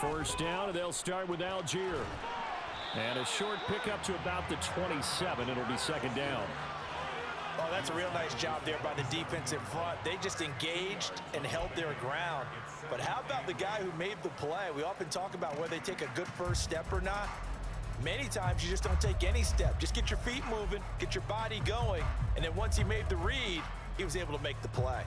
First down, and they'll start with Algier. And a short pickup to about the 27. It'll be second down. Oh, that's a real nice job there by the defense in front. They just engaged and held their ground. But how about the guy who made the play? We often talk about whether they take a good first step or not. Many times you just don't take any step. Just get your feet moving, get your body going, and then once he made the read, he was able to make the play.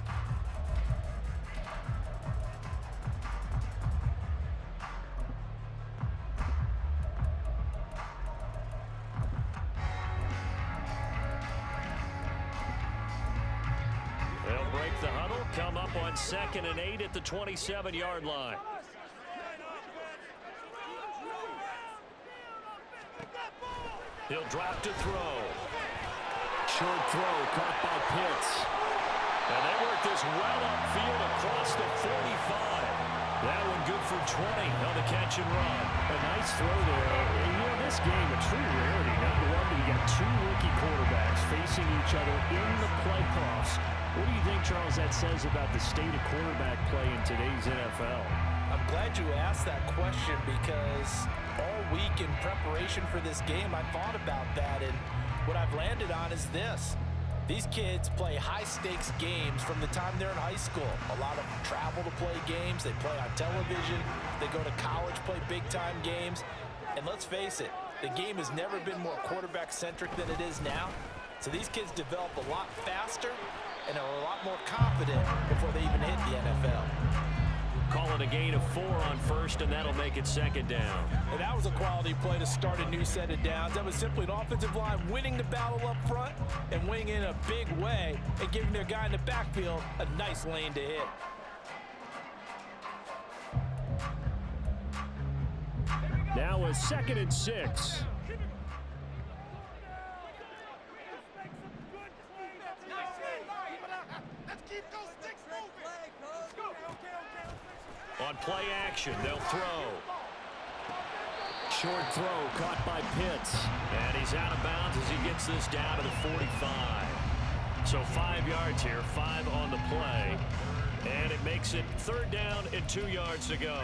They'll break the huddle, come up on 2nd and 8 at the 27-yard line. He'll drop to throw. Short throw caught by Pitts. And they work this well upfield across the 45. That one good for 20 on the catch and run. A nice throw there. And, you know, this game, a true rarity. Not one, but you got two rookie quarterbacks facing each other in the playoffs. What do you think, Charles, that says about the state of quarterback play in today's NFL? I'm glad you asked that question because all week in preparation for this game, I thought about that, and what I've landed on is this. These kids play high-stakes games from the time they're in high school. A lot of them travel to play games. They play on television. They go to college, play big-time games. And let's face it, the game has never been more quarterback-centric than it is now. So these kids develop a lot faster and are a lot more confident before they even hit the NFL. Call it a gain of 4 on first, and that'll make it second down. And that was a quality play to start a new set of downs. That was simply an offensive line winning the battle up front and winning in a big way and giving their guy in the backfield a nice lane to hit. Now a 2nd and 6. On play action, they'll throw. Short throw caught by Pitts. And he's out of bounds as he gets this down to the 45. So 5 yards here, 5 on the play. And it makes it 3rd down and 2 yards to go.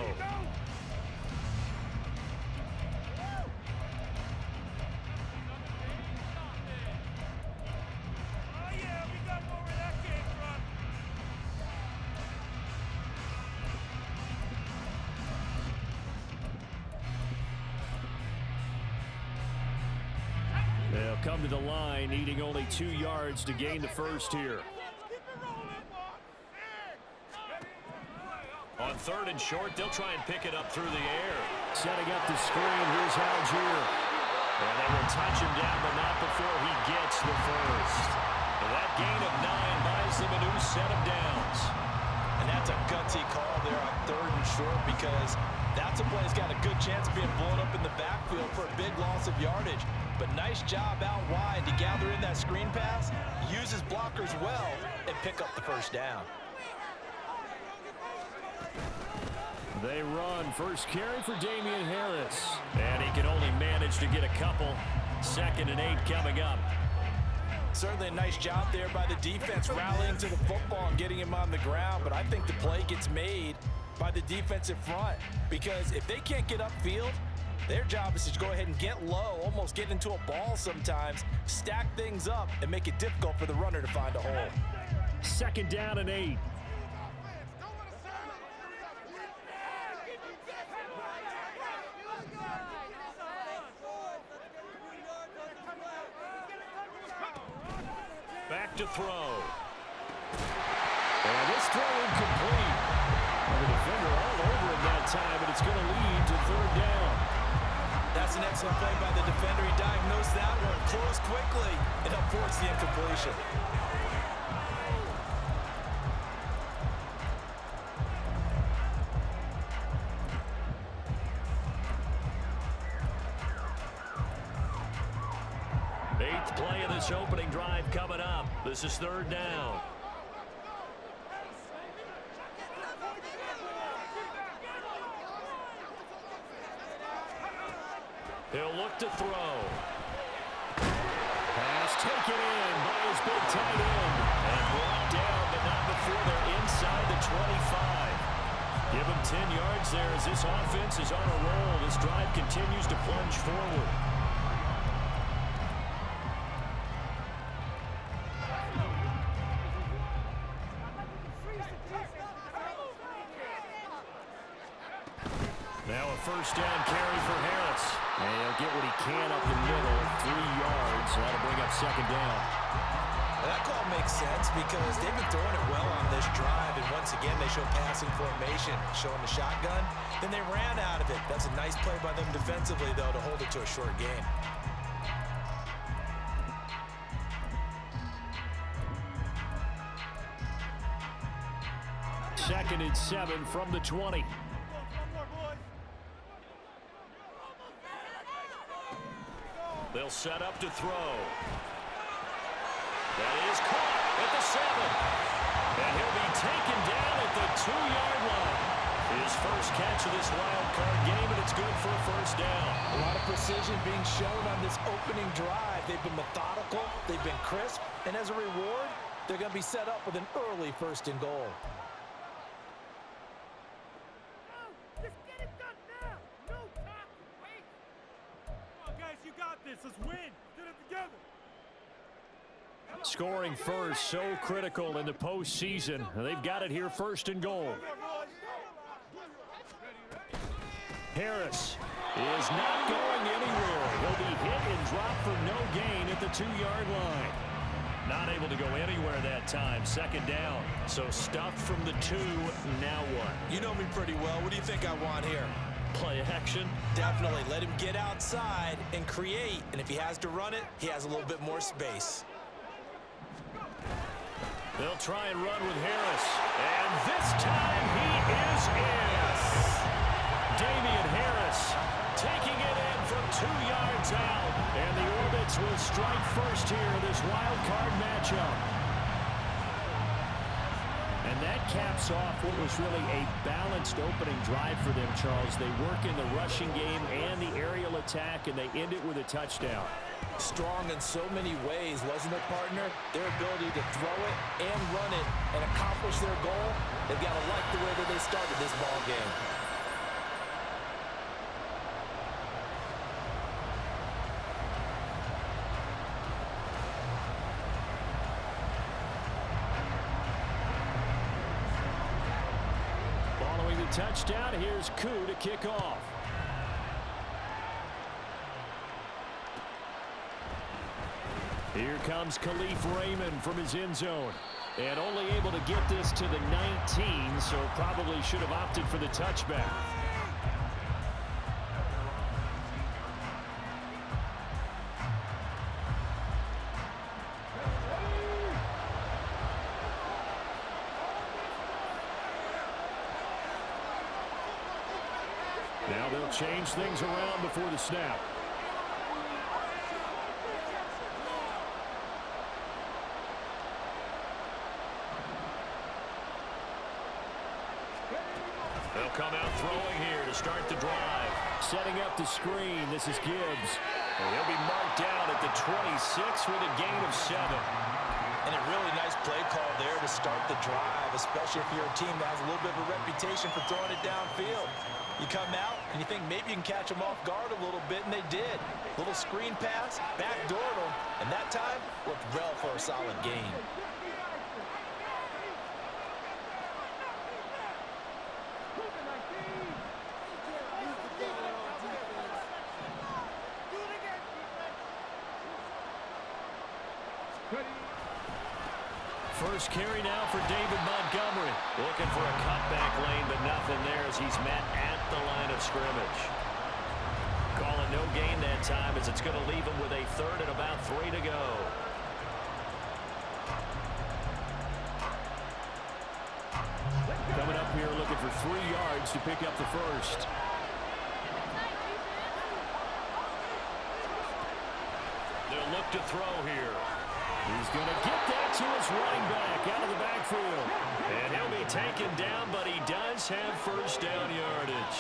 They'll come to the line, needing only 2 yards to gain the first here. On 3rd and short, they'll try and pick it up through the air. Setting up the screen, here's Algier. And they will touch him down, but not before he gets the first. And that gain of 9 buys them a new set of downs. And that's a gutsy call there on 3rd and short because that's a play that's got a good chance of being blown up in the backfield for a big loss of yardage. But nice job out wide to gather in that screen pass, use his blockers well, and pick up the first down. They run. First carry for Damian Harris. And he can only manage to get a couple. 2nd and 8 coming up. Certainly a nice job there by the defense rallying to the football and getting him on the ground. But I think the play gets made by the defensive front because if they can't get upfield, their job is to go ahead and get low, almost get into a ball sometimes, stack things up, and make it difficult for the runner to find a hole. 2nd down and 8. Back to throw. And this throw incomplete. And the defender all over him that time, and it's going to lead to 3rd down. That's an excellent play by the defender. He diagnosed that one, closed quickly, and helped force the incompletion. Eighth play of this opening drive coming up. This is 3rd down. He'll look to throw. Pass taken in by his big tight end. And brought down, but not before they're inside the 25. Give him 10 yards there as this offense is on a roll. This drive continues to plunge forward. Now a first down carry for Harris. And he'll get what he can up the middle, 3 yards. That'll bring up second down. That call makes sense because they've been throwing it well on this drive, and once again they show passing formation, showing the shotgun. Then they ran out of it. That's a nice play by them defensively, though, to hold it to a short gain. Second and 7 from the 20. They'll set up to throw. That is caught at the 7. And he'll be taken down at the 2-yard line. His first catch of this wild card game, and it's good for a first down. A lot of precision being shown on this opening drive. They've been methodical, they've been crisp, and as a reward, they're going to be set up with an early first and goal. Just get it done now. No time to wait. Come on, guys, you got this. Let's win. Get it together. Scoring first, so critical in the postseason. They've got it here, first and goal. Harris is not going anywhere. He'll be hit and dropped for no gain at the 2-yard line. Not able to go anywhere that time. Second down. So stuffed from the 2. Now what? You know me pretty well. What do you think I want here? Play action? Definitely. Let him get outside and create. And if he has to run it, he has a little bit more space. They'll try and run with Harris. And this time he is in. Yes. Damian Harris taking it in from 2 yards out. And the Orbits will strike first here in this wild card matchup. And that caps off what was really a balanced opening drive for them, Charles. They work in the rushing game and the aerial attack, and they end it with a touchdown. Strong in so many ways, wasn't it, partner? Their ability to throw it and run it and accomplish their goal, they've got to like the way that they started this ball game. Following the touchdown, here's Koo to kick off. Here comes Khalif Raymond from his end zone. And only able to get this to the 19, so probably should have opted for the touchback. Now they'll change things around before the snap. They'll come out throwing here to start the drive. Setting up the screen, this is Gibbs. And he'll be marked down at the 26 with a gain of 7. And a really nice play call there to start the drive, especially if you're a team that has a little bit of a reputation for throwing it downfield. You come out and you think maybe you can catch them off guard a little bit, and they did. Little screen pass, backdoored them, and that time looked well for a solid gain. First carry now for David Montgomery. Looking for a cutback lane, but nothing there as he's met at the line of scrimmage. Calling no gain that time as it's going to leave him with a third and about 3 to go. Coming up here looking for 3 yards to pick up the first. They'll look to throw here. He's going to get that to his running back out of the backfield. And he'll be taken down, but he does have first down yardage.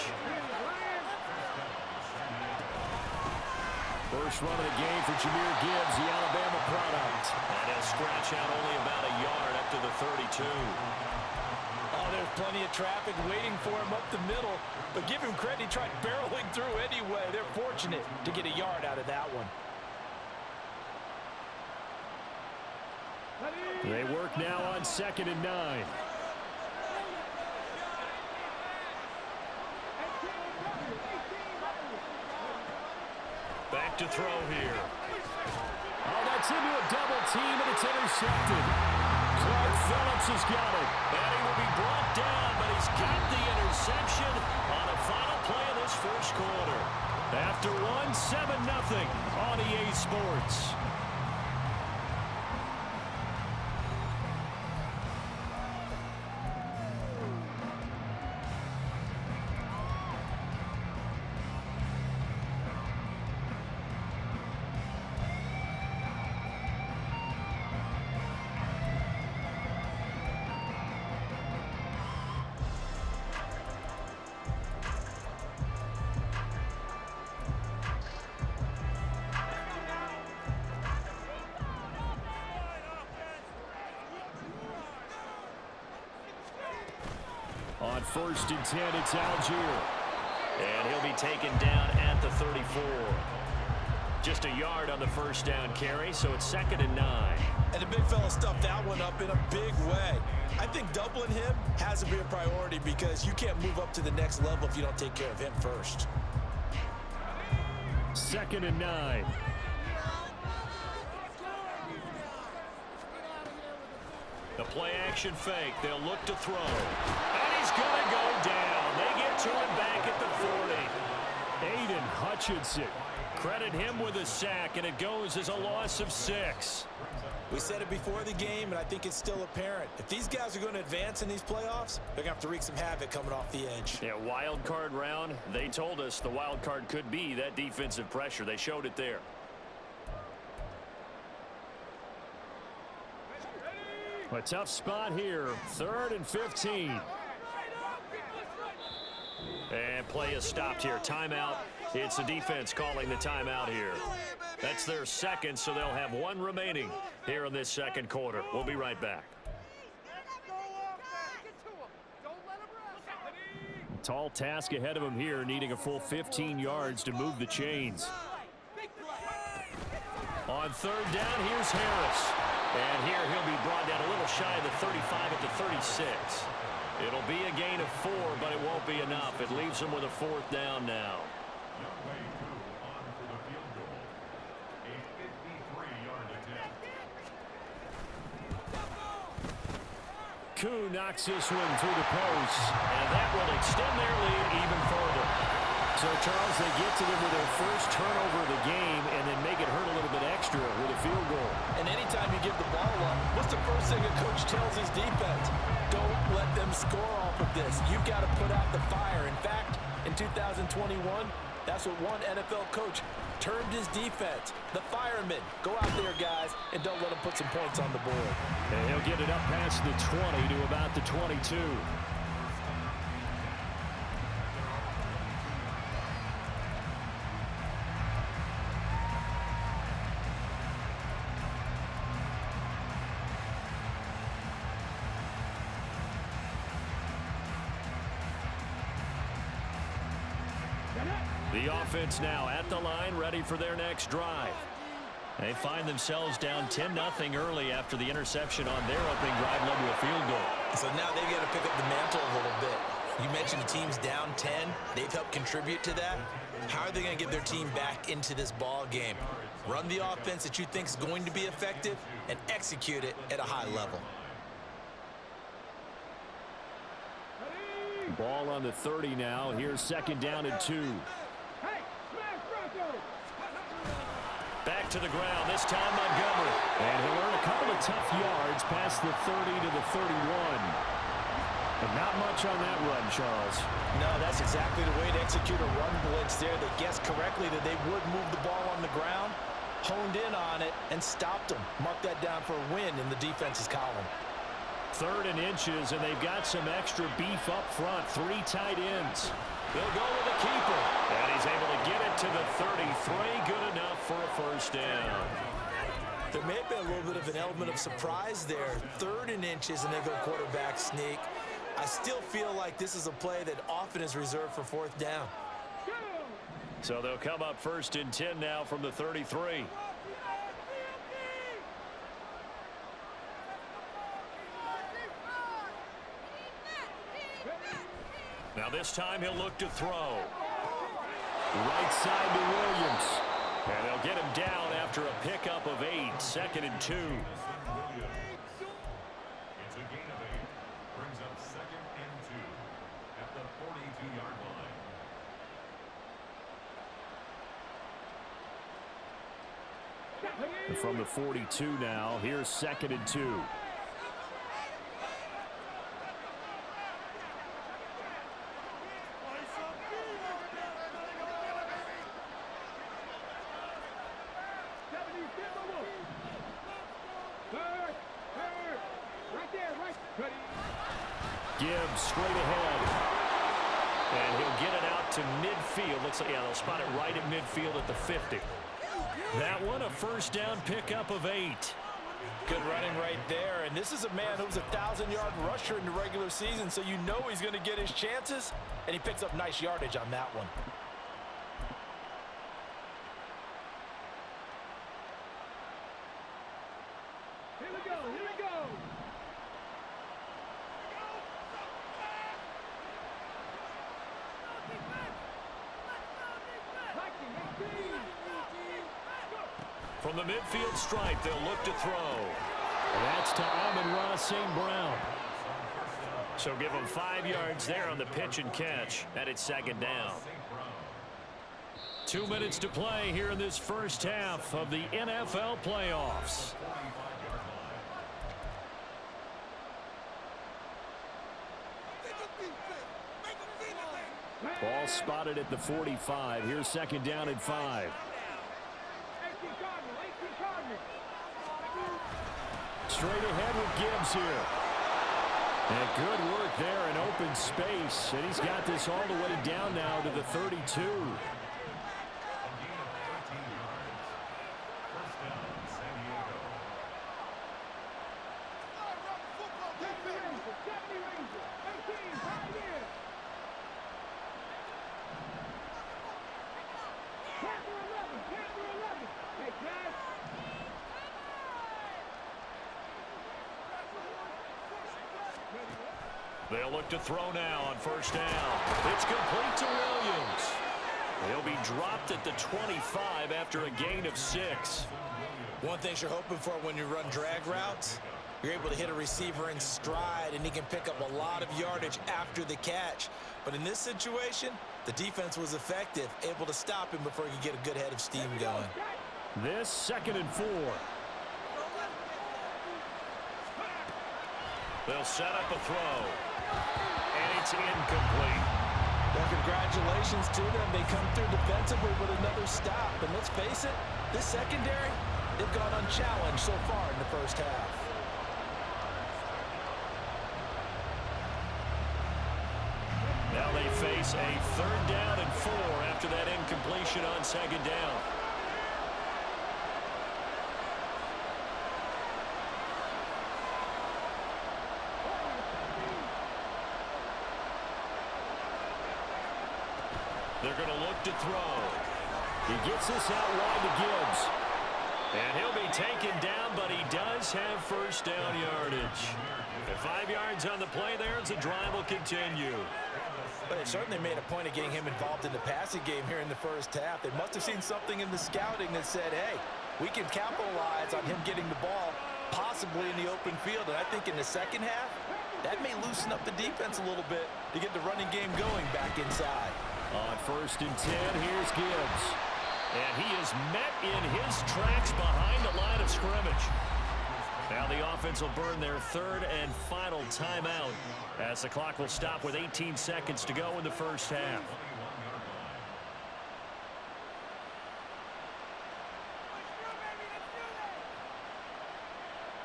First run of the game for Jahmyr Gibbs, the Alabama product. And he'll scratch out only about a yard up to the 32. A Oh, there's plenty of traffic waiting for him up the middle. But give him credit, he tried barreling through anyway. They're fortunate to get a yard out of that one. They work now on 2nd and 9. Back to throw here. Oh, that's into a double team, and it's intercepted. Clark Phillips has got it. And he will be brought down, but he's got the interception on a final play of this first quarter. After one, 7-0 on EA Sports. On 1st and 10, it's Algier. And he'll be taken down at the 34. Just a yard on the first down carry, so it's 2nd and 9. And the big fella stuffed that one up in a big way. I think doubling him has to be a priority because you can't move up to the next level if you don't take care of him first. 2nd and 9. The play action fake. They'll look to throw. And he's going to go down. They get to him back at the 40. Aiden Hutchinson. Credit him with a sack, and it goes as a loss of 6. We said it before the game, and I think it's still apparent. If these guys are going to advance in these playoffs, they're going to have to wreak some havoc coming off the edge. Yeah, wild card round. They told us the wild card could be that defensive pressure. They showed it there. A tough spot here. 3rd and 15. And play is stopped here. Timeout. It's the defense calling the timeout here. That's their second, so they'll have one remaining here in this second quarter. We'll be right back. Tall task ahead of him here, needing a full 15 yards to move the chains. On 3rd down, here's Harris. And here he'll be brought down a little shy of the 35 at the 36. It'll be a gain of 4, but it won't be enough. It leaves him with a 4th down now. Koo knocks this one through the post, and that will extend their lead even further. So, Charles, they get to them with their first turnover of the game and then make it hurt a little bit extra with a field goal. And anytime you give the ball up, what's the first thing a coach tells his defense? Don't let them score off of this. You've got to put out the fire. In fact, in 2021, that's what one NFL coach termed his defense. The firemen. Go out there, guys, and don't let them put some points on the board. And he'll get it up past the 20 to about the 22. The offense now at the line, ready for their next drive. They find themselves down 10-0 early after the interception on their opening drive led to a field goal. So now they've got to pick up the mantle a little bit. You mentioned the team's down 10. They've helped contribute to that. How are they going to get their team back into this ball game? Run the offense that you think is going to be effective and execute it at a high level. Ball on the 30 now. Here's 2nd down and 2. Back to the ground, this time Montgomery. And he'll earn a couple of tough yards past the 30 to the 31. But not much on that run, Charles. No, that's exactly the way to execute a run blitz there. They guessed correctly that they would move the ball on the ground, honed in on it, and stopped them. Mark that down for a win in the defense's column. 3rd and inches, and they've got some extra beef up front. 3 tight ends. They'll go with the keeper. And he's able to get it to the 33. Good enough for a first down. There may have been a little bit of an element of surprise there. 3rd and inches, and they go quarterback sneak. I still feel like this is a play that often is reserved for fourth down. So they'll come up 1st and 10 now from the 33. Now this time he'll look to throw. Right side to Williams. And they'll get him down after a pickup of 8. 2nd and 2. It's a gain of 8. Brings up 2nd and 2 at the 42-yard line. And from the 42 now, here's 2nd and 2. Gibbs straight ahead. And he'll get it out to midfield. Looks like, yeah, they'll spot it right at midfield at the 50. That one, a 1st down pickup of 8. Good running right there. And this is a man who's a 1,000-yard rusher in the regular season, so you know he's going to get his chances. And he picks up nice yardage on that one. Here we go, here we go. From the midfield stripe, they'll look to throw. And that's to Amon-Ra St. Brown. So give them 5 yards there on the pitch and catch. And it's 2nd down. 2 minutes to play here in this first half of the NFL playoffs. Ball spotted at the 45. Here's 2nd down and 5. Straight ahead with Gibbs here. And good work there in open space. And he's got this all the way down now to the 32. They'll look to throw now on 1st down. It's complete to Williams. He'll be dropped at the 25 after a gain of 6. One thing you're hoping for when you run drag routes, you're able to hit a receiver in stride, and he can pick up a lot of yardage after the catch. But in this situation, the defense was effective, able to stop him before he could get a good head of steam going. This 2nd and 4. They'll set up a throw. And it's incomplete. Well, congratulations to them. They come through defensively with another stop. And let's face it, this secondary, they've gone unchallenged so far in the first half. Now they face a 3rd down and 4 after that incompletion on 2nd down. They're going to look to throw. He gets this out wide to Gibbs. And he'll be taken down, but he does have 1st down yardage. And 5 yards on the play there as the drive will continue. But they certainly made a point of getting him involved in the passing game here in the first half. They must have seen something in the scouting that said, hey, we can capitalize on him getting the ball possibly in the open field. And I think in the second half, that may loosen up the defense a little bit to get the running game going back inside. On 1st and 10, here's Gibbs. And he is met in his tracks behind the line of scrimmage. Now the offense will burn their 3rd and final timeout as the clock will stop with 18 seconds to go in the first half.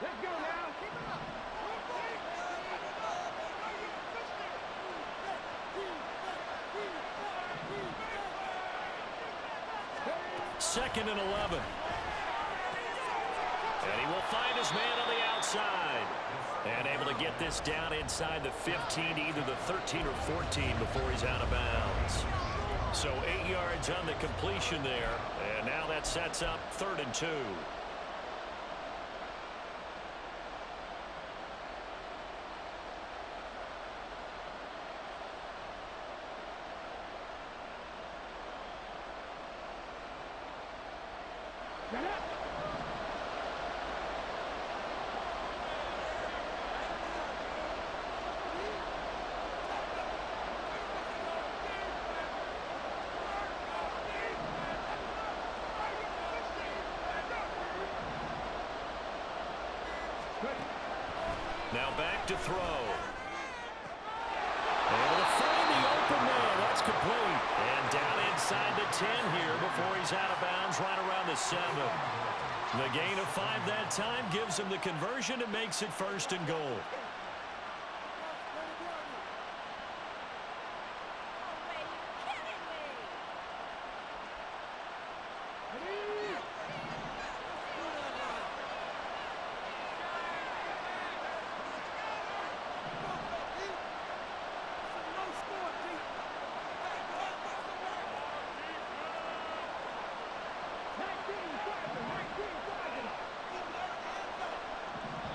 Let's go now. Second and 11. And he will find his man on the outside. outside. And able to get this down inside the 15, either the 13 or 14 before he's out of bounds. So 8 yards on the completion there. And now that sets up 3rd and 2. Now back to throw. Able to find the open man. That's complete. And down inside the 10 here before he's out of bounds right around the 7. The gain of 5 that time gives him the conversion and makes it 1st and goal.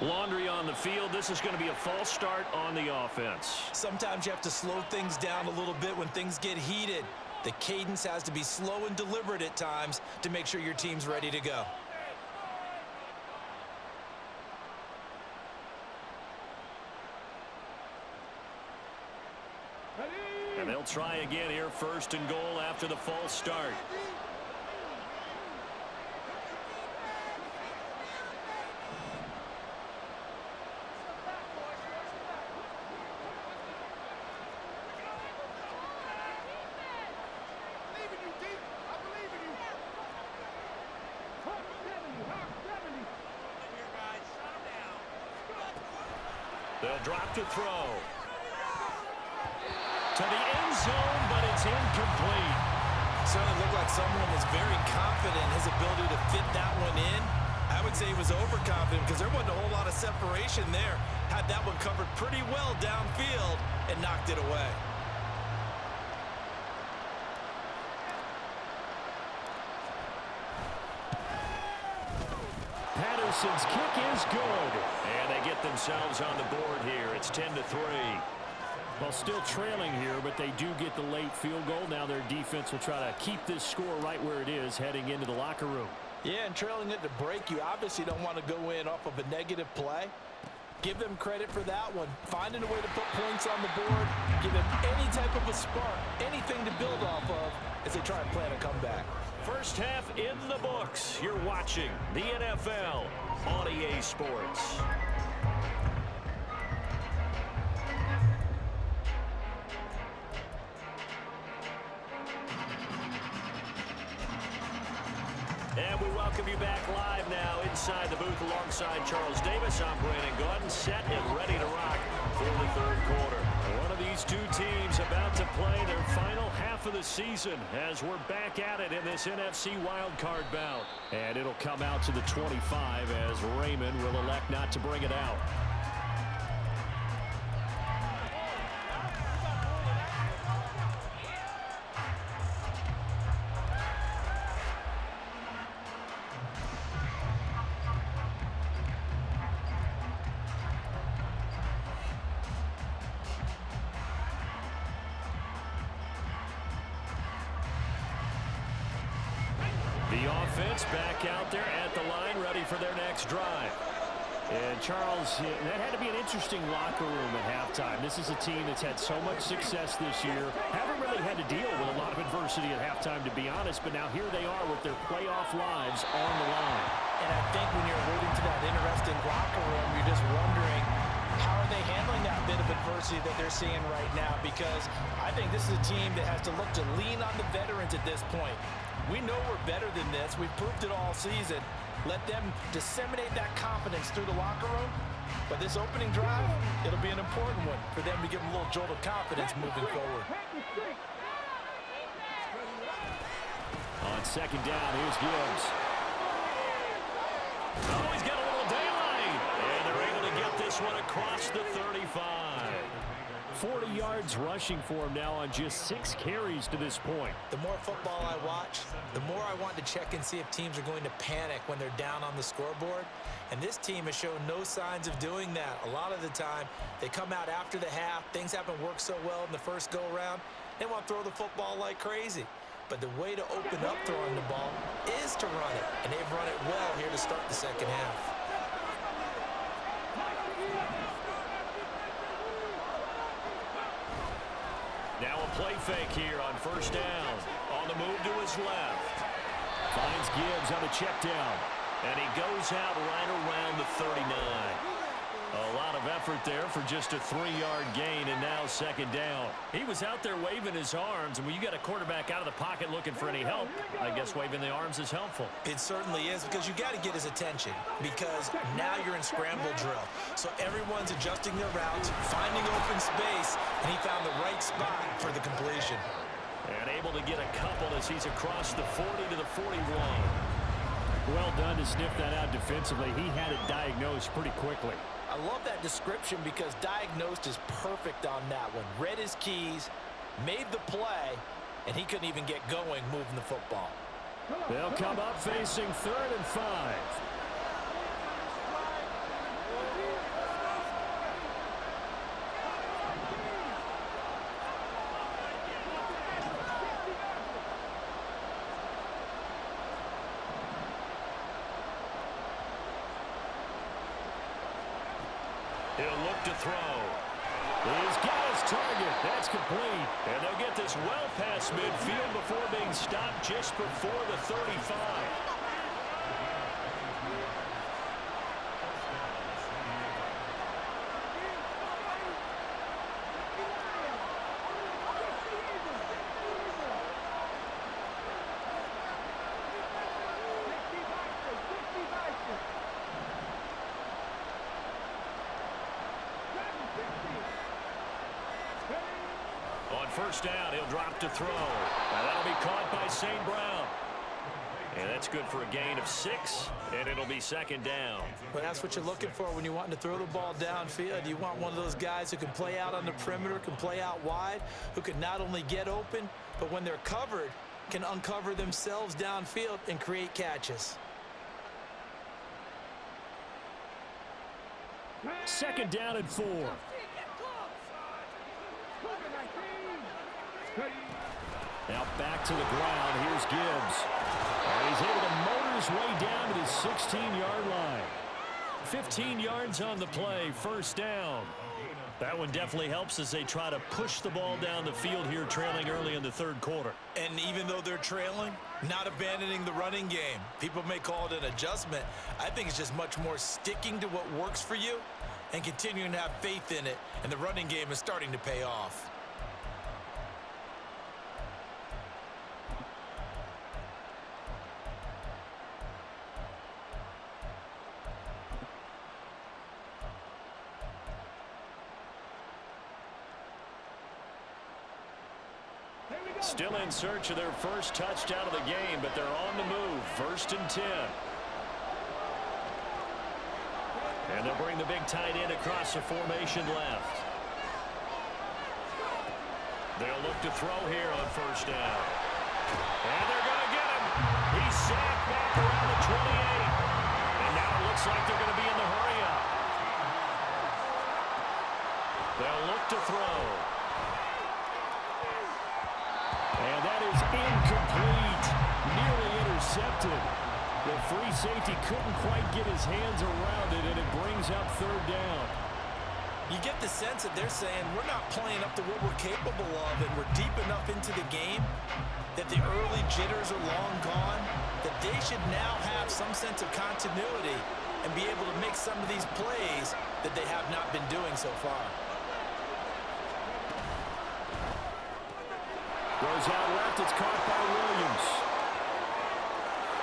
Laundry on the field. This is going to be a false start on the offense. Sometimes you have to slow things down a little bit when things get heated. The cadence has to be slow and deliberate at times to make sure your team's ready to go. And they'll try again here, 1st and goal after the false start. They'll drop to throw. To the end zone, but it's incomplete. Certainly looked like someone was very confident in his ability to fit that one in. I would say he was overconfident because there wasn't a whole lot of separation there. Had that one covered pretty well downfield and knocked it away. Patterson's kick is good. And they get themselves on the board here. It's 10-3. Well, still trailing here, but they do get the late field goal. Now their defense will try to keep this score right where it is heading into the locker room. Yeah, and trailing it to break, you obviously don't want to go in off of a negative play. Give them credit for that one. Finding a way to put points on the board, give them any type of a spark, anything to build off of as they try and plan a comeback. First half in the books. You're watching the NFL on EA Sports. And we welcome you back live now inside the booth alongside Charles Davis. I'm Brandon Gordon, set and ready to rock for the 3rd quarter. One of these two teams about to play their final half of the season as we're back at it in this NFC wildcard bout. And it'll come out to the 25 as Raymond will elect not to bring it out. The offense back out there at the line, ready for their next drive. And Charles, that had to be an interesting locker room at halftime. This is a team that's had so much success this year. Haven't really had to deal with a lot of adversity at halftime, to be honest. But now here they are with their playoff lives on the line. And I think when you're alluding to that interesting locker room, you're just wondering, how are they handling that bit of adversity that they're seeing right now? Because I think this is a team that has to look to lean on the veterans at this point. We know we're better than this. We've proved it all season. Let them disseminate that confidence through the locker room. But this opening drive, it'll be an important one for them to give them a little jolt of confidence moving forward. On 2nd down, here's Gibbs. Oh, he's got a little daylight. And they're this one across the 35. 40 yards rushing for him now on just 6 carries to this point. The more football I watch, the more I want to check and see if teams are going to panic when they're down on the scoreboard. And this team has shown no signs of doing that. A lot of the time, they come out after the half. Things haven't worked so well in the first go-around. They want to throw the football like crazy. But the way to open up throwing the ball is to run it. And they've run it well here to start the second half. Now a play fake here on first down. On the move to his left. Finds Gibbs on the check down. And he goes out right around the 39. A lot of effort there for just a 3-yard gain, and now second down. He was out there waving his arms, and when you got a quarterback out of the pocket looking for any help, I guess waving the arms is helpful. It certainly is, because you got to get his attention, because now you're in scramble drill. So everyone's adjusting their routes, finding open space, and he found the right spot for the completion. And able to get a couple as he's across the 40 to the 41. Well done to sniff that out defensively. He had it diagnosed pretty quickly. I love that description because diagnosed is perfect on that one. Read his keys, made the play, and he couldn't even get going moving the football. They'll come up facing 3rd and 5. He'll look to throw. He's got his target. That's complete. And they'll get this well past midfield before being stopped just before the 35. First down, he'll drop to throw. Now that'll be caught by St. Brown. And that's good for a gain of 6, and it'll be second down. But that's what you're looking for when you want to throw the ball downfield. You want one of those guys who can play out on the perimeter, can play out wide, who can not only get open, but when they're covered, can uncover themselves downfield and create catches. Second down and 4. Now back to the ground. Here's Gibbs. And he's able to motor his way down to the 16-yard line. 15 yards on the play, first down. That one definitely helps as they try to push the ball down the field here, trailing early in the third quarter. And even though they're trailing, not abandoning the running game. People may call it an adjustment. I think it's just much more sticking to what works for you and continuing to have faith in it. And the running game is starting to pay off. Still in search of their first touchdown of the game, but they're on the move. 1st and 10. And they'll bring the big tight end across the formation left. They'll look to throw here on first down. And they're going to get him. He's sacked back around the 28. And now it looks like they're going to be in the hurry-up. They'll look to throw. And that is incomplete. Nearly intercepted. The free safety couldn't quite get his hands around it, and it brings up 3rd down. You get the sense that they're saying we're not playing up to what we're capable of, and we're deep enough into the game that the early jitters are long gone, that they should now have some sense of continuity and be able to make some of these plays that they have not been doing so far. Goes out left. It's caught by Williams.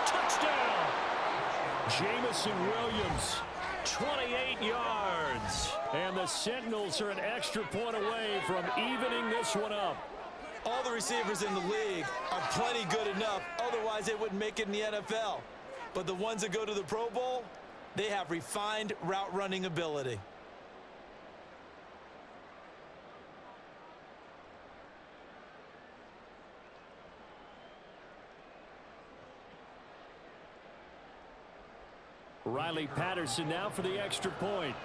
Touchdown! Jamison Williams, 28 yards. And the Sentinels are an extra point away from evening this one up. All the receivers in the league are plenty good enough. Otherwise, they wouldn't make it in the NFL. But the ones that go to the Pro Bowl, they have refined route running ability. Riley Patterson now for the extra point.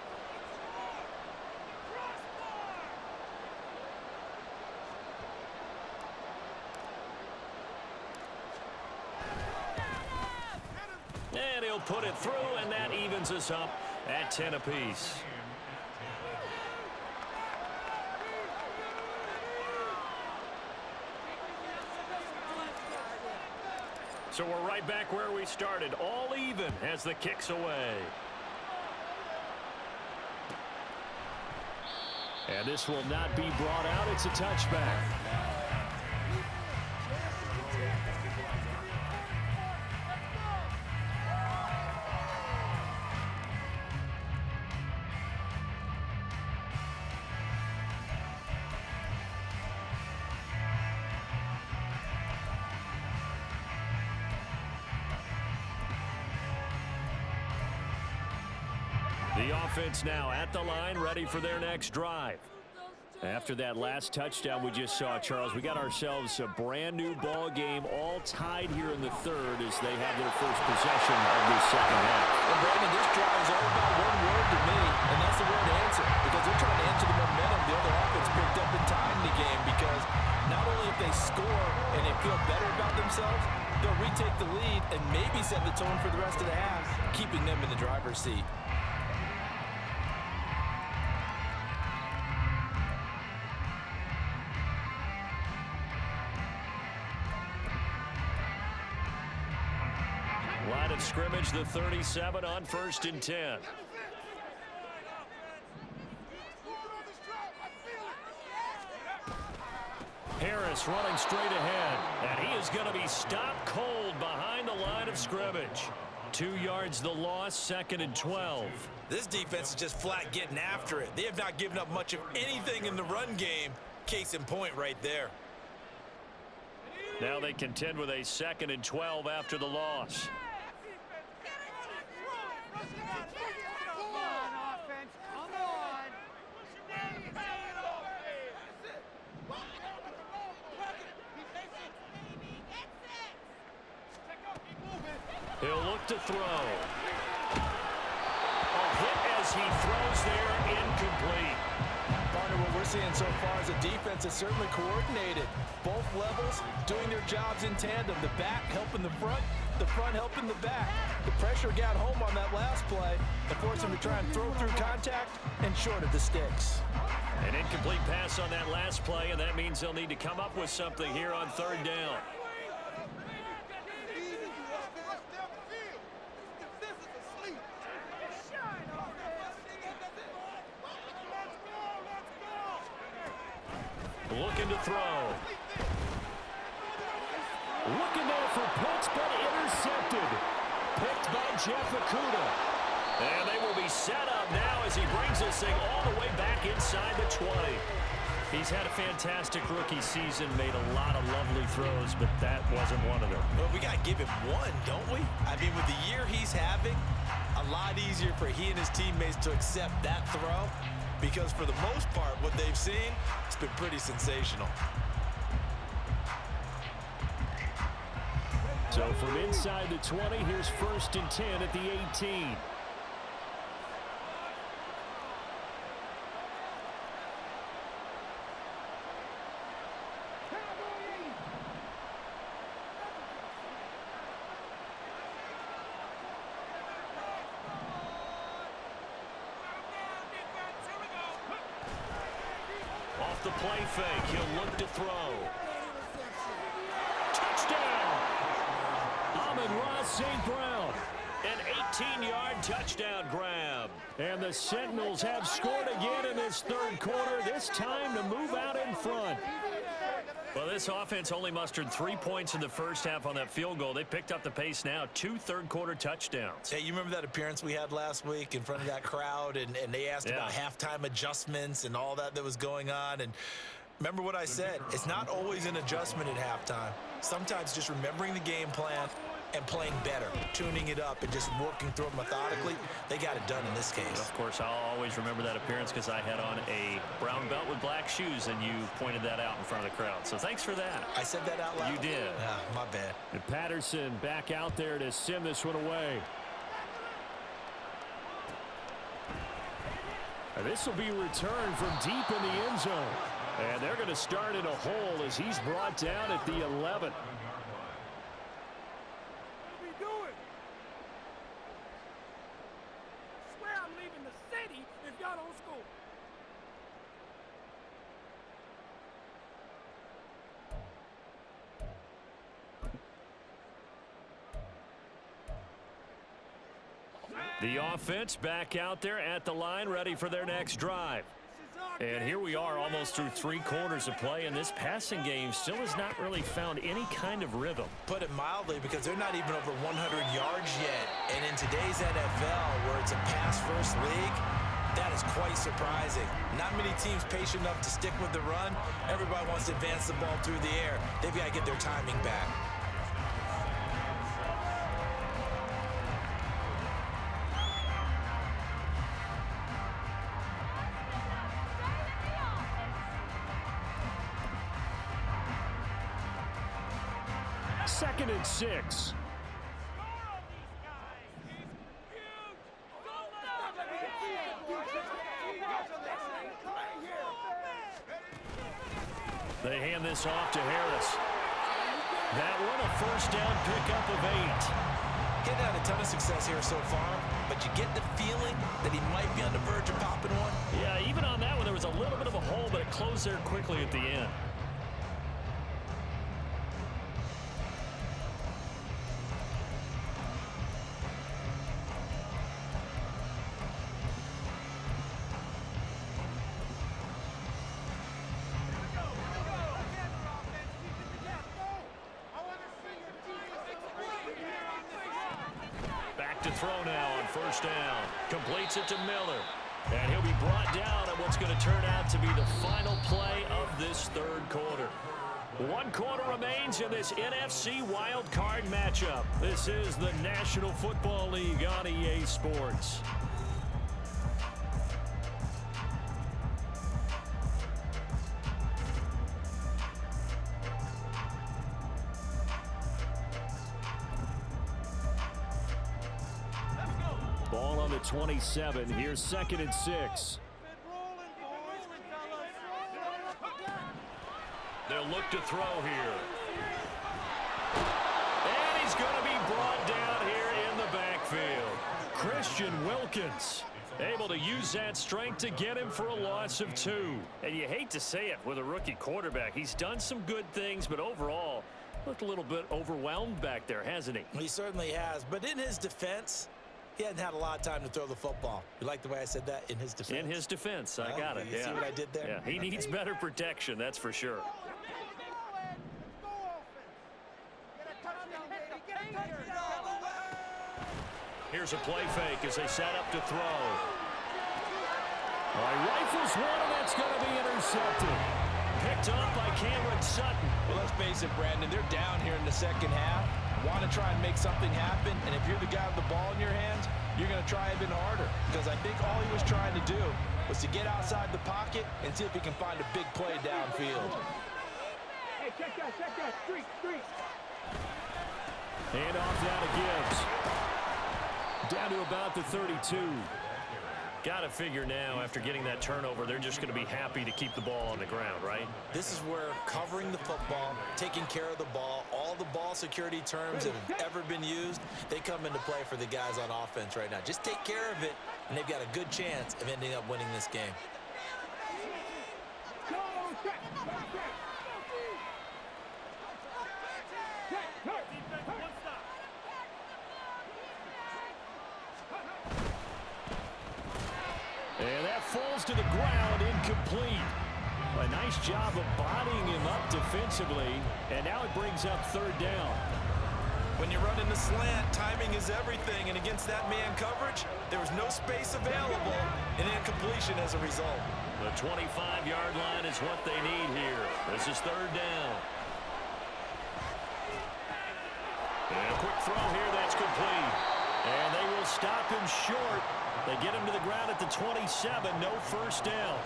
And he'll put it through, and that evens us up at 10 apiece. So we're right back where we started, all even as the kick's away. And this will not be brought out. It's a touchback. The offense now at the line, ready for their next drive. After that last touchdown we just saw, Charles, we got ourselves a brand new ball game, all tied here in the third as they have their first possession of this second half. And Brandon, this drive is all about one word to me, and that's the word answer, because they're trying to answer the momentum the other offense picked up in time in the game, because not only if they score and they feel better about themselves, they'll retake the lead and maybe set the tone for the rest of the half, keeping them in the driver's seat. Line of scrimmage, the 37 on 1st and 10. Harris running straight ahead, and he is going to be stopped cold behind the line of scrimmage. 2 yards the loss, 2nd and 12. This defense is just flat getting after it. They have not given up much of anything in the run game. Case in point right there. Now they contend with a 2nd and 12 after the loss. He'll look to throw. A hit as he throws there, incomplete. Partner, what we're seeing so far is a defense that's certainly coordinated. Both levels doing their jobs in tandem. The back helping the front helping the back. The pressure got home on that last play and forced him to try and throw through contact and short of the sticks. An incomplete pass on that last play, and that means they'll need to come up with something here on 3rd down. Looking to throw. Looking there for Pitts, but intercepted. Picked by Jeff Okudah. And they will be set up now as he brings this thing all the way back inside the 20. He's had a fantastic rookie season, made a lot of lovely throws, but that wasn't one of them. Well, we got to give him one, don't we? I mean, with the year he's having, a lot easier for he and his teammates to accept that throw, because for the most part, what they've seen, it's been pretty sensational. So from inside the 20, here's 1st and 10 at the 18. Off the play fake, he'll look to throw. Touchdown! Amon-Ra St. Brown. An 18-yard touchdown grab. And the Sentinels have scored again in this 3rd quarter, this time to move out in front. Well, this offense only mustered 3 points in the first half on that field goal. They picked up the pace now, 2 third-quarter touchdowns. Hey, you remember that appearance we had last week in front of that crowd, and they asked about halftime adjustments and all that was going on, and remember what I said, it's not always an adjustment at halftime. Sometimes just remembering the game plan and playing better, tuning it up and just working through it methodically. They got it done in this case. Of course, I'll always remember that appearance because I had on a brown belt with black shoes, and you pointed that out in front of the crowd. So thanks for that. I said that out loud? You did. Ah, my bad. And Patterson back out there to send this one away. And this will be returned from deep in the end zone. And they're going to start in a hole as he's brought down at the 11. What are we doing? I swear I'm leaving the city if y'all don't score. The offense back out there at the line, ready for their next drive. And here we are almost through 3 quarters of play, and this passing game still has not really found any kind of rhythm. Put it mildly, because they're not even over 100 yards yet. And in today's NFL, where it's a pass-first league, that is quite surprising. Not many teams patient enough to stick with the run. Everybody wants to advance the ball through the air. They've got to get their timing back. Second and 6. They hand this off to Harris. That one, a first down pickup of 8. Getting had a ton of success here so far, but you get the feeling that he might be on the verge of popping one. Yeah, even on that one, there was a little bit of a hole, but it closed there quickly at the end. To throw now on first down. Completes it to Miller. And he'll be brought down at what's going to turn out to be the final play of this third quarter. 1 quarter remains in this NFC wild card matchup. This is the National Football League on EA Sports. Ball on the 27. Here's second and 6. They'll look to throw here. And he's going to be brought down here in the backfield. Christian Wilkins able to use that strength to get him for a loss of 2. And you hate to say it with a rookie quarterback. He's done some good things, but overall looked a little bit overwhelmed back there, hasn't he? He certainly has. But in his defense, he hadn't had a lot of time to throw the football. You like the way I said that? In his defense? In his defense. I got it. You see what I did there? Yeah, he needs better protection, that's for sure. Here's a play fake as they set up to throw. Rifles one, and that's going to be intercepted. Picked up by Cameron Sutton. Well, let's face it, Brandon, they're down here in the second half. Want to try and make something happen, and if you're the guy with the ball in your hands, you're going to try even harder, because I think all he was trying to do was to get outside the pocket and see if he can find a big play downfield. Hey, check that, street. Hand off now to Gibbs. Down to about the 32. Got to figure now, after getting that turnover, they're just going to be happy to keep the ball on the ground, right? This is where covering the football, taking care of the ball, all the ball security terms that have ever been used, they come into play for the guys on offense right now. Just take care of it, and they've got a good chance of ending up winning this game. And that falls to the ground, incomplete. A nice job of bodying him up defensively, and now it brings up third down. When you run in the slant, timing is everything, and against that man coverage, there was no space available, and incompletion as a result. The 25-yard line is what they need here. This is third down. And a quick throw here, that's complete. And they will stop him short. They get him to the ground at the 27, no first down.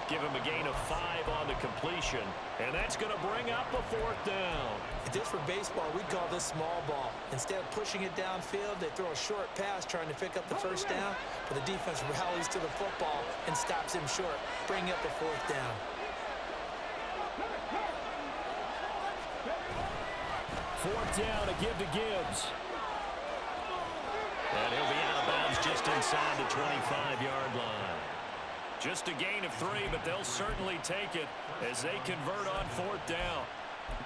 give him a gain of 5 on the completion. And that's going to bring up a 4th down. If this were baseball, we'd call this small ball. Instead of pushing it downfield, they throw a short pass trying to pick up the 1st down, but the defense rallies to the football and stops him short, bringing up a 4th down. 4th down, a give to Gibbs. And he'll be out of bounds just inside the 25-yard line. Just a gain of 3, but they'll certainly take it as they convert on 4th down.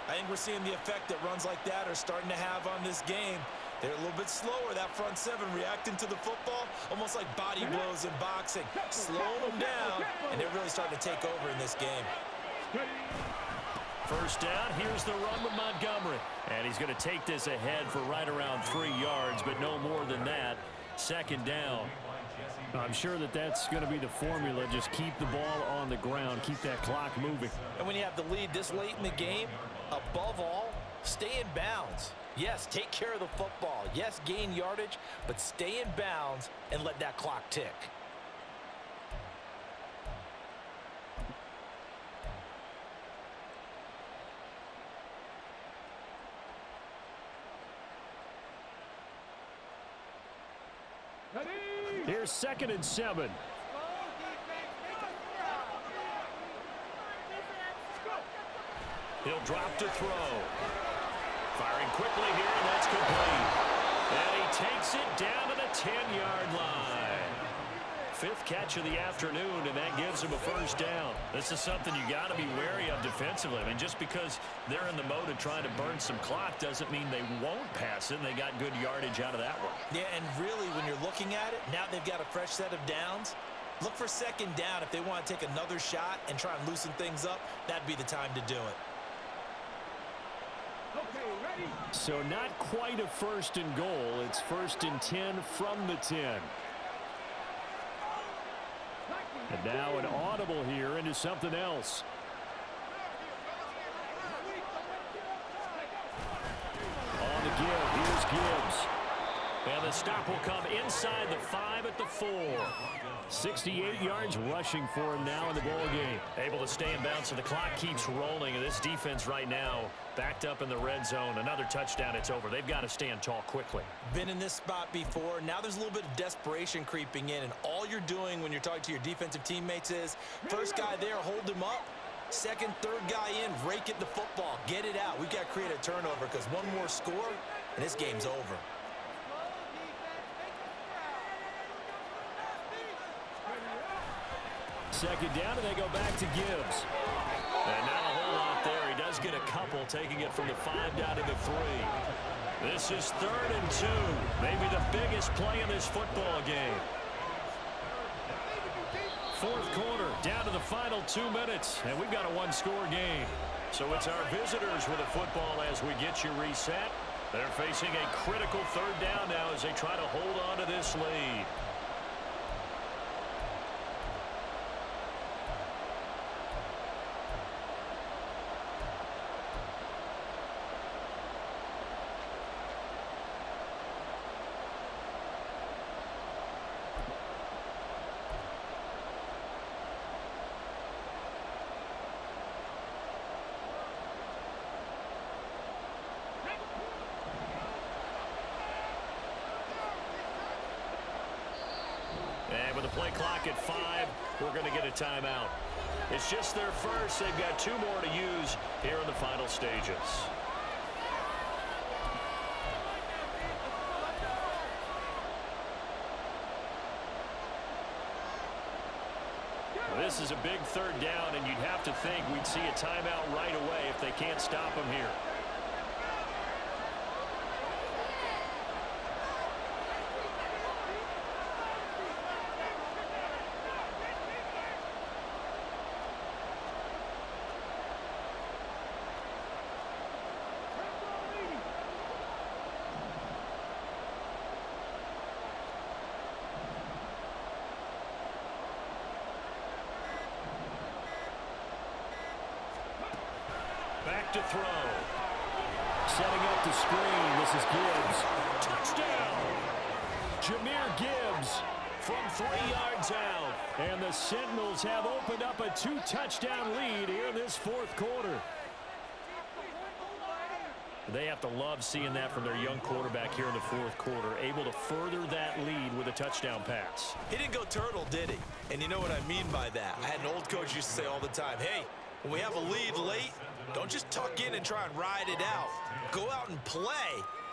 I think we're seeing the effect that runs like that are starting to have on this game. They're a little bit slower, that front 7, reacting to the football, almost like body blows in boxing. Slow them down, and they're really starting to take over in this game. 1st down, here's the run with Montgomery. And he's going to take this ahead for right around 3 yards, but no more than that. 2nd down. I'm sure that that's going to be the formula. Just keep the ball on the ground, keep that clock moving. And when you have the lead this late in the game, above all, stay in bounds. Yes, take care of the football. Yes, gain yardage, but stay in bounds and let that clock tick. Here's 2nd and 7. He'll drop to throw. Firing quickly here, and that's complete. And he takes it down to the 10-yard line. 5th catch of the afternoon, and that gives him a 1st down. This is something you got to be wary of defensively. I mean, just because they're in the mode of trying to burn some clock doesn't mean they won't pass it, and they got good yardage out of that one. Yeah, and really, when you're looking at it, now they've got a fresh set of downs. Look for 2nd down. If they want to take another shot and try and loosen things up, that'd be the time to do it. So not quite a 1st and goal. It's 1st and 10 from the 10. And now an audible here into something else. On the give, here's Gibbs. And the stop will come inside the 5 at the 4. 68 yards rushing for him now in the ball game. Able to stay in bounds, so the clock keeps rolling. And this defense right now backed up in the red zone. Another touchdown, it's over. They've got to stand tall quickly. Been in this spot before. Now there's a little bit of desperation creeping in. And all you're doing when you're talking to your defensive teammates is, 1st guy there, hold him up. 2nd, 3rd guy in, rake at the football. Get it out. We've got to create a turnover because one more score, and this game's over. 2nd down, and they go back to Gibbs. And not a whole lot there. He does get a couple, taking it from the 5 down to the 3. This is 3rd and 2. Maybe the biggest play in this football game. 4th quarter, down to the final 2 minutes, and we've got a 1-score game. So it's our visitors with the football as we get you reset. They're facing a critical 3rd down now as they try to hold on to this lead. And with the play clock at 5, we're going to get a timeout. It's just their first. They've got 2 more to use here in the final stages. This is a big 3rd down, and you'd have to think we'd see a timeout right away if they can't stop them here. Back to throw. Setting up the screen. This is Gibbs. Touchdown! Jahmyr Gibbs from 3 yards out. And the Sentinels have opened up a 2-touchdown lead here in this fourth quarter. They have to love seeing that from their young quarterback here in the fourth quarter, able to further that lead with a touchdown pass. He didn't go turtle, did he? And you know what I mean by that. I had an old coach used to say all the time, hey, when we have a lead late, don't just tuck in and try and ride it out. Go out and play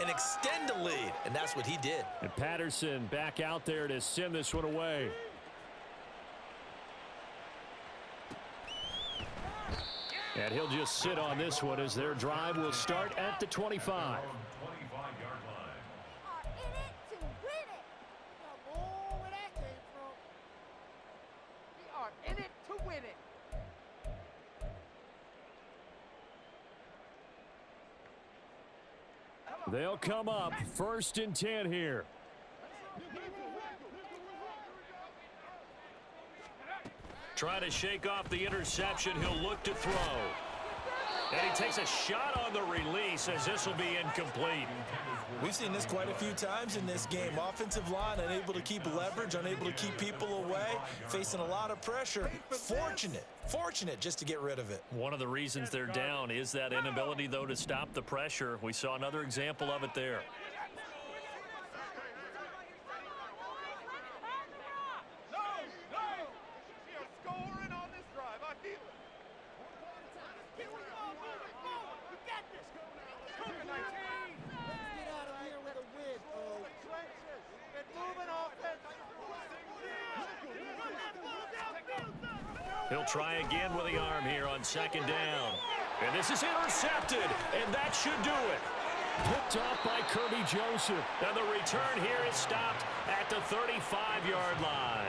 and extend the lead. And that's what he did. And Patterson back out there to send this one away. And he'll just sit on this one as their drive will start at the 25. 25-yard line. In it to win it. They'll come up 1st and 10 here. Trying to shake off the interception. He'll look to throw. And he takes a shot on the release as this will be incomplete. We've seen this quite a few times in this game. Offensive line unable to keep leverage, unable to keep people away, facing a lot of pressure. Fortunate just to get rid of it. One of the reasons they're down is that inability, though, to stop the pressure. We saw another example of it there. He'll try again with the arm here on 2nd down. And this is intercepted, and that should do it. Picked off by Kirby Joseph. And the return here is stopped at the 35-yard line.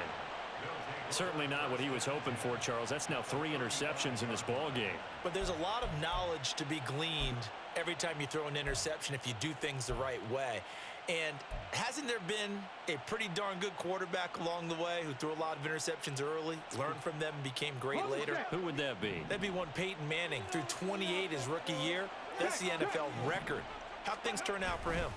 Certainly not what he was hoping for, Charles. That's now 3 interceptions in this ball game. But there's a lot of knowledge to be gleaned every time you throw an interception if you do things the right way. And hasn't there been a pretty darn good quarterback along the way who threw a lot of interceptions early, learned from them, and became great later? Who would that be? That'd be one Peyton Manning. Threw 28 his rookie year. That's the NFL record. How'd things turn out for him?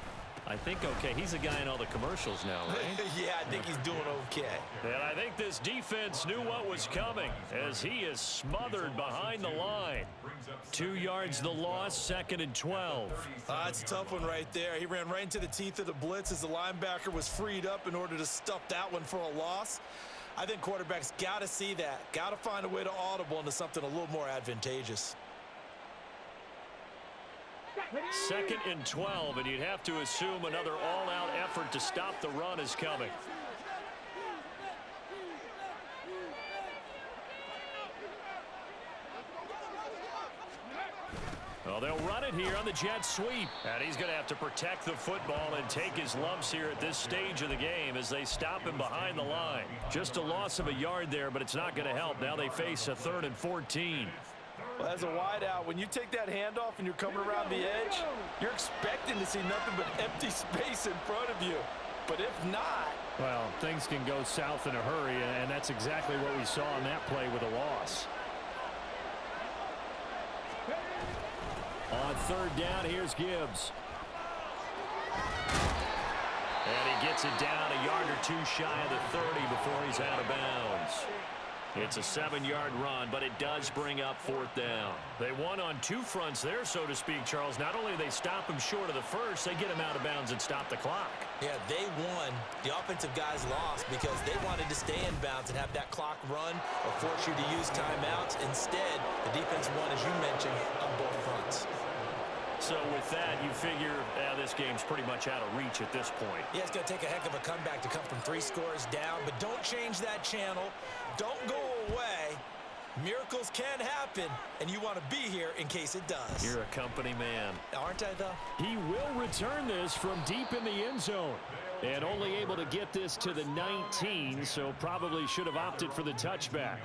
I think okay. He's a guy in all the commercials now, right? Yeah, I think he's doing okay. And I think this defense knew what was coming as he is smothered behind the line. 2 yards the loss, 2nd and 12. That's a tough one right there. He ran right into the teeth of the blitz as the linebacker was freed up in order to stuff that one for a loss. I think quarterbacks got to see that. Got to find a way to audible into something a little more advantageous. 2nd and 12, and you'd have to assume another all-out effort to stop the run is coming. Well, they'll run it here on the jet sweep. And he's going to have to protect the football and take his lumps here at this stage of the game as they stop him behind the line. Just a loss of a yard there, but it's not going to help. Now they face a 3rd and 14. Well, as a wideout, when you take that handoff and you're coming around the edge, you're expecting to see nothing but empty space in front of you. But if not... Well, things can go south in a hurry, and that's exactly what we saw in that play with a loss. On 3rd down, here's Gibbs. And he gets it down a yard or 2 shy of the 30 before he's out of bounds. It's a 7-yard run, but it does bring up 4th down. They won on 2 fronts there, so to speak, Charles. Not only do they stop him short of the first, they get him out of bounds and stop the clock. Yeah, they won. The offensive guys lost because they wanted to stay in bounds and have that clock run or force you to use timeouts. Instead, the defense won, as you mentioned, on both fronts. So with that, you figure this game's pretty much out of reach at this point. Yeah, it's going to take a heck of a comeback to come from 3 scores down, but don't change that channel. Don't go away. Miracles can happen, and you want to be here in case it does. You're a company man. Aren't I, though? He will return this from deep in the end zone. And only able to get this to the 19, so probably should have opted for the touchback.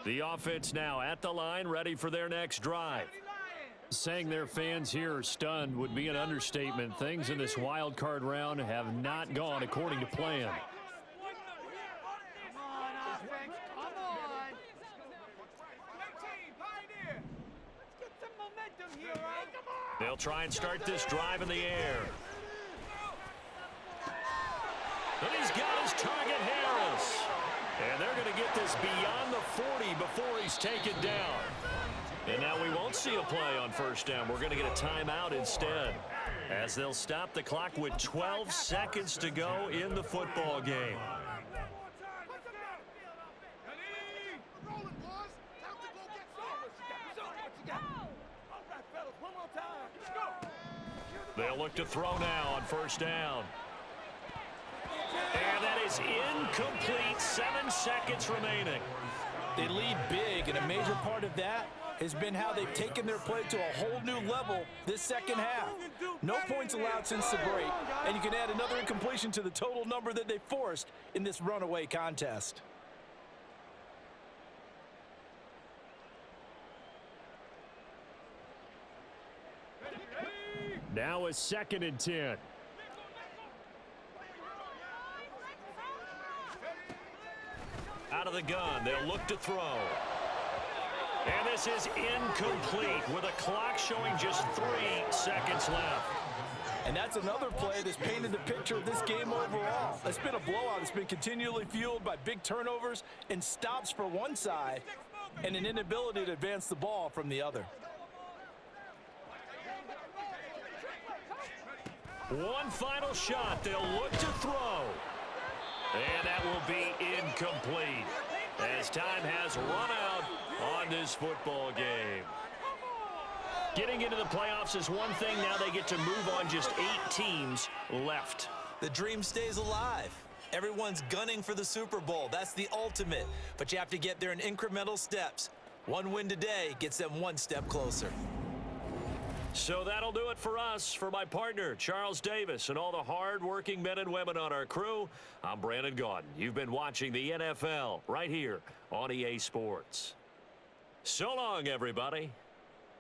The offense now at the line, ready for their next drive. Saying their fans here are stunned would be an understatement. Things in this wild card round have not gone according to plan. Come on, offense. Come on. Let's get some momentum here, right? Come on. They'll try and start this drive in the air. And he's got his target, Harris. And they're going to get this beyond the 40 before he's taken down. And now we won't see a play on first down. We're going to get a timeout instead, as they'll stop the clock with 12 seconds to go in the football game. They'll look to throw now on first down. And that is incomplete. 7 seconds remaining. They lead big, and a major part of that has been how they've taken their play to a whole new level this second half. No points allowed since the break, and you can add another incompletion to the total number that they forced in this runaway contest. Now a 2nd and 10. Out of the gun, they'll look to throw. And this is incomplete with a clock showing just 3 seconds left. And that's another play that's painted the picture of this game overall. It's been a blowout. It's been continually fueled by big turnovers and stops for one side and an inability to advance the ball from the other. One final shot. They'll look to throw. And that will be incomplete as time has run out on this football game. Getting into the playoffs is one thing. Now they get to move on. Just 8 teams left. The dream stays alive. Everyone's gunning for the Super Bowl. That's the ultimate. But you have to get there in incremental steps. One win today gets them 1 step closer. So that'll do it for us. For my partner, Charles Davis, and all the hard-working men and women on our crew, I'm Brandon Gaudin. You've been watching the NFL right here on EA Sports. So long, everybody.